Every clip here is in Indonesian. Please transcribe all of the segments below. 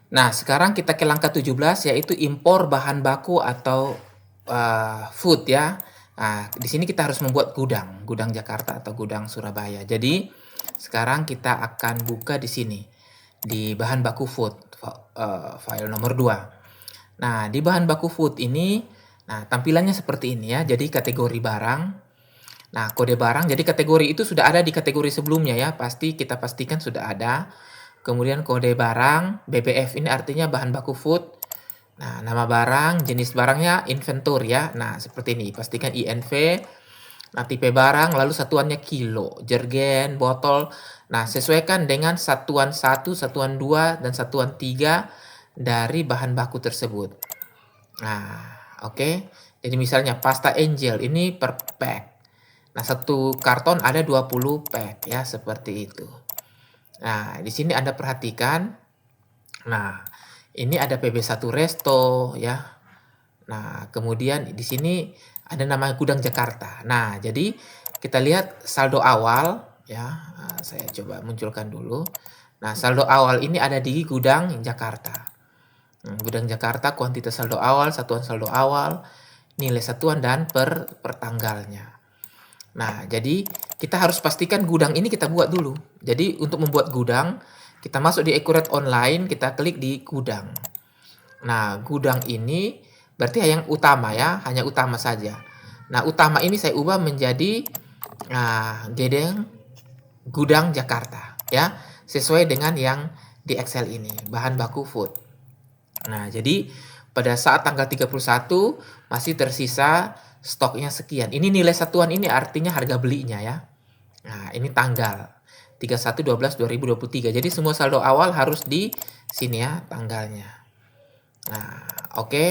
Nah, sekarang kita ke langkah 17 yaitu impor bahan baku atau food ya. Nah, di sini kita harus membuat gudang, gudang Jakarta atau gudang Surabaya. Jadi, sekarang kita akan buka di sini, di bahan baku food, file nomor 2. Nah, di bahan baku food ini, nah tampilannya seperti ini ya. Jadi kategori barang. Nah, kode barang, jadi kategori itu sudah ada di kategori sebelumnya ya. Pasti kita pastikan sudah ada. Kemudian kode barang, BBF ini artinya bahan baku food. Nah, nama barang, jenis barangnya inventory ya. Nah, seperti ini. Pastikan INV. Nah, tipe barang, lalu satuannya kilo, jergen, botol. Nah, sesuaikan dengan satuan 1, satuan 2, dan satuan 3 dari bahan baku tersebut. Nah, oke. Jadi misalnya pasta Angel ini per pack. Nah, satu karton ada 20 pack ya, seperti itu. Nah, di sini Anda perhatikan. Nah, ini ada PB1 Resto ya. Nah, kemudian di sini ada nama gudang Jakarta. Nah, jadi kita lihat saldo awal ya. Nah, saya coba munculkan dulu. Nah, saldo awal ini ada di gudang Jakarta. Gudang Jakarta, kuantitas saldo awal, satuan saldo awal, nilai satuan, dan per tanggalnya. Nah, jadi kita harus pastikan gudang ini kita buat dulu. Jadi untuk membuat gudang, kita masuk di Accurate Online, kita klik di gudang. Nah, gudang ini berarti yang utama ya, hanya utama saja. Nah, utama ini saya ubah menjadi gudang Jakarta ya, sesuai dengan yang di Excel ini, bahan baku food. Nah, jadi pada saat tanggal 31 masih tersisa stoknya sekian. Ini nilai satuan ini artinya harga belinya ya. Nah, ini tanggal 31/12/2023. Jadi semua saldo awal harus di sini ya tanggalnya. Nah, oke.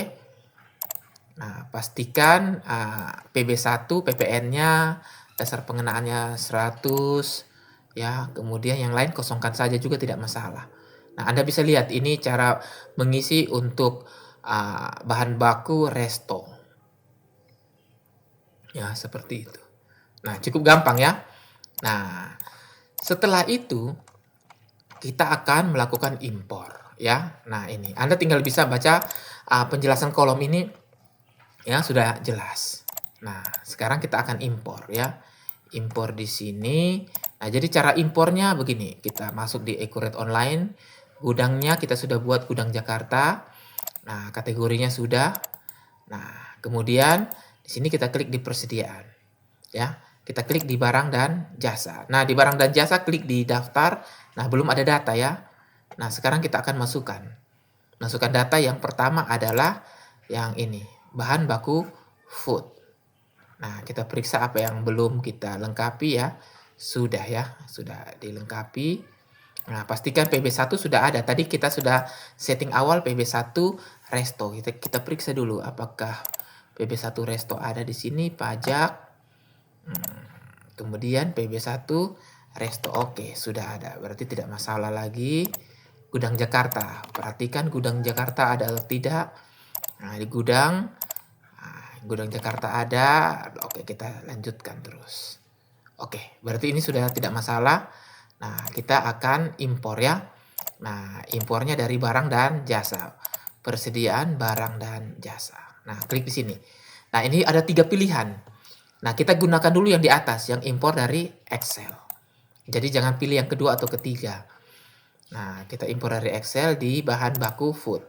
Nah, pastikan PB1 PPN-nya, dasar pengenaannya 100 ya. Kemudian yang lain kosongkan saja juga tidak masalah. Nah, Anda bisa lihat ini cara mengisi untuk bahan baku resto. Ya, seperti itu. Nah, cukup gampang ya. Nah, setelah itu kita akan melakukan impor ya. Nah, ini Anda tinggal bisa baca penjelasan kolom ini ya, sudah jelas. Nah, sekarang kita akan impor ya. Impor di sini. Nah, jadi cara impornya begini. Kita masuk di Accurate Online. Gudangnya kita sudah buat gudang Jakarta. Nah, kategorinya sudah. Nah, kemudian di sini kita klik di persediaan. Ya, kita klik di barang dan jasa. Nah, di barang dan jasa klik di daftar. Nah, belum ada data ya. Nah, sekarang kita akan masukkan. Masukkan data yang pertama adalah yang ini, bahan baku food. Nah, kita periksa apa yang belum kita lengkapi ya. Sudah ya, sudah dilengkapi. Nah, pastikan PB1 sudah ada. Tadi kita sudah setting awal PB1 resto. Kita periksa dulu apakah PB1 resto ada di sini, pajak. Kemudian PB1 resto. Oke, sudah ada. Berarti tidak masalah lagi. Gudang Jakarta. Perhatikan gudang Jakarta ada atau tidak. Nah, di gudang Jakarta ada. Oke, kita lanjutkan terus. Oke, berarti ini sudah tidak masalah. Nah, kita akan impor ya. Nah, impornya dari barang dan jasa. Persediaan barang dan jasa. Nah, klik di sini. Nah, ini ada 3 pilihan. Nah, kita gunakan dulu yang di atas, yang impor dari Excel. Jadi jangan pilih yang kedua atau ketiga. Nah, kita impor dari Excel di bahan baku food.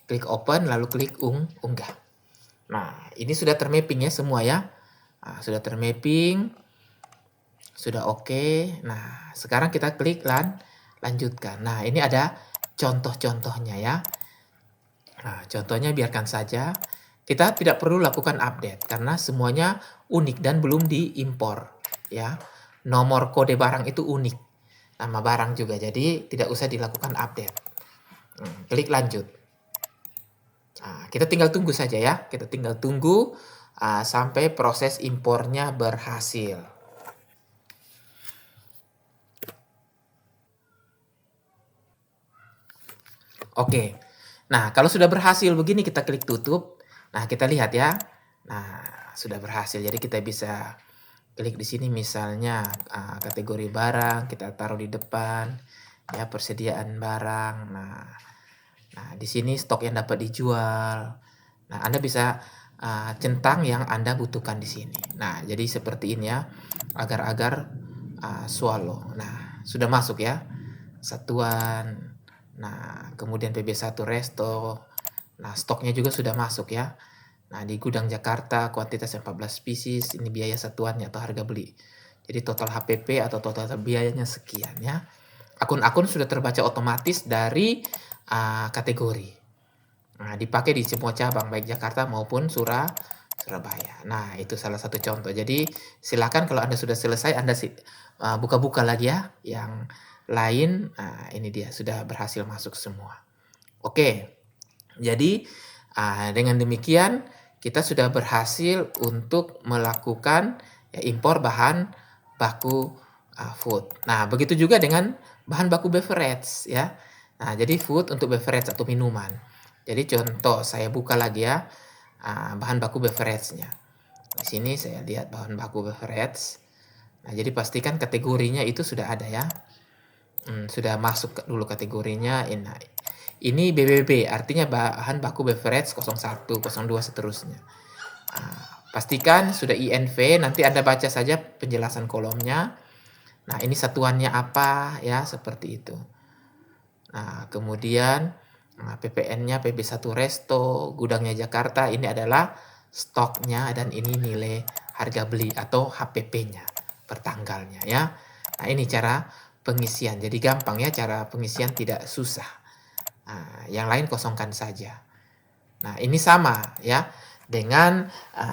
Klik open, lalu klik unggah. Nah, ini sudah termapping ya semua ya. Nah, sudah termapping. Sudah oke. Nah, sekarang kita klik lanjutkan. Nah, ini ada contoh-contohnya ya. Nah, contohnya biarkan saja. Kita tidak perlu lakukan update karena semuanya unik dan belum diimpor ya. Nomor kode barang itu unik. Nama barang juga. Jadi tidak usah dilakukan update. Klik lanjut. Nah, kita tinggal tunggu saja ya. Kita tinggal tunggu sampai proses impornya berhasil. Oke. Nah, kalau sudah berhasil begini kita klik tutup. Nah, kita lihat ya. Nah, sudah berhasil. Jadi kita bisa klik di sini misalnya kategori barang, kita taruh di depan ya, persediaan barang. Nah, Nah, di sini stok yang dapat dijual. Nah, Anda bisa centang yang Anda butuhkan di sini. Nah, jadi seperti ini ya, agar-agar swallow. Nah, sudah masuk ya, satuan. Nah, kemudian PB1 resto. Nah, stoknya juga sudah masuk ya. Nah, di gudang Jakarta kuantitas 14 pieces, ini biaya satuannya atau harga beli. Jadi total HPP atau total biayanya sekian ya. Akun-akun sudah terbaca otomatis dari kategori. Nah, dipakai di semua cabang baik Jakarta maupun Surabaya. Nah, itu salah satu contoh. Jadi, silakan kalau Anda sudah selesai Anda buka-buka lagi ya yang lain. Nah, ini dia sudah berhasil masuk semua. Oke. Jadi, dengan demikian kita sudah berhasil untuk melakukan ya, impor bahan baku food. Nah, begitu juga dengan bahan baku beverage ya. Nah, jadi food untuk beverage atau minuman. Jadi contoh saya buka lagi ya bahan baku beverage-nya. Di sini saya lihat bahan baku beverage. Nah, jadi pastikan kategorinya itu sudah ada ya. Sudah masuk dulu kategorinya. Nah, ini BBB artinya bahan baku beverage 01, 02 seterusnya. Pastikan sudah INV, nanti Anda baca saja penjelasan kolomnya. Nah, ini satuannya apa ya, seperti itu. Nah, kemudian PPN-nya PB1 Resto, gudangnya Jakarta, ini adalah stoknya dan ini nilai harga beli atau HPP-nya per tanggalnya ya. Nah, ini cara pengisian. Jadi gampang ya cara pengisian, tidak susah. Nah, yang lain kosongkan saja. Nah, ini sama ya dengan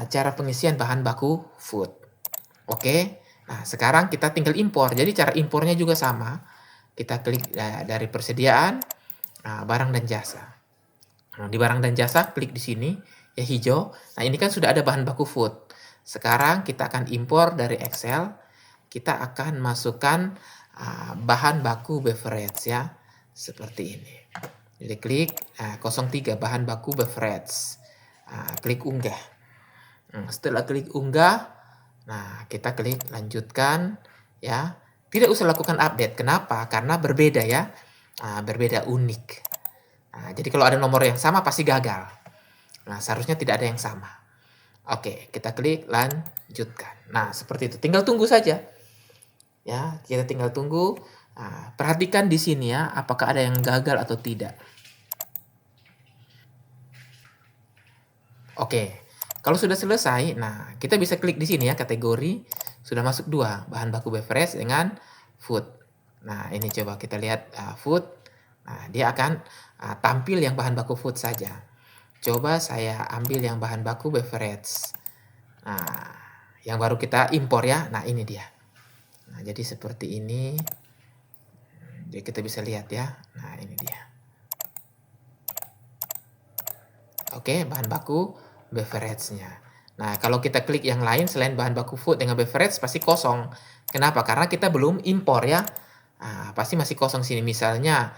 cara pengisian bahan baku food. Oke. Nah, sekarang kita tinggal impor. Jadi cara impornya juga sama. Kita klik dari persediaan, barang dan jasa. Nah, di barang dan jasa klik di sini ya hijau. Nah, ini kan sudah ada bahan baku food. Sekarang kita akan impor dari Excel. Kita akan masukkan bahan baku beverage ya. Seperti ini. Jadi klik 03 bahan baku beverage. Klik unggah. Setelah klik unggah, nah kita klik lanjutkan ya. Tidak usah lakukan update. Kenapa? Karena berbeda ya. Berbeda, unik. Nah, jadi kalau ada nomor yang sama pasti gagal. Nah, seharusnya tidak ada yang sama. Oke, kita klik lanjutkan. Nah, seperti itu. Tinggal tunggu saja. Ya, kita tinggal tunggu. Perhatikan di sini ya, apakah ada yang gagal atau tidak. Oke, kalau sudah selesai, nah kita bisa klik di sini ya, kategori sudah masuk 2, bahan baku beverage dengan food. Nah, ini coba kita lihat food. Nah, dia akan tampil yang bahan baku food saja. Coba saya ambil yang bahan baku beverage. Nah, yang baru kita impor ya. Nah, ini dia. Nah, jadi seperti ini. Jadi kita bisa lihat ya. Nah, ini dia. Oke, bahan baku beverage-nya. Nah, kalau kita klik yang lain selain bahan baku food dengan beverage pasti kosong. Kenapa? Karena kita belum impor ya. Pasti masih kosong sini. Misalnya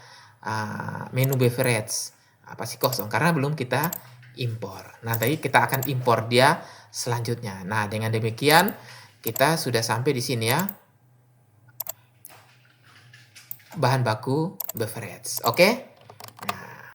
menu beverage. Pasti kosong karena belum kita impor. Nah, tadi kita akan impor dia selanjutnya. Nah, dengan demikian kita sudah sampai di sini ya. Bahan baku beverage. Oke?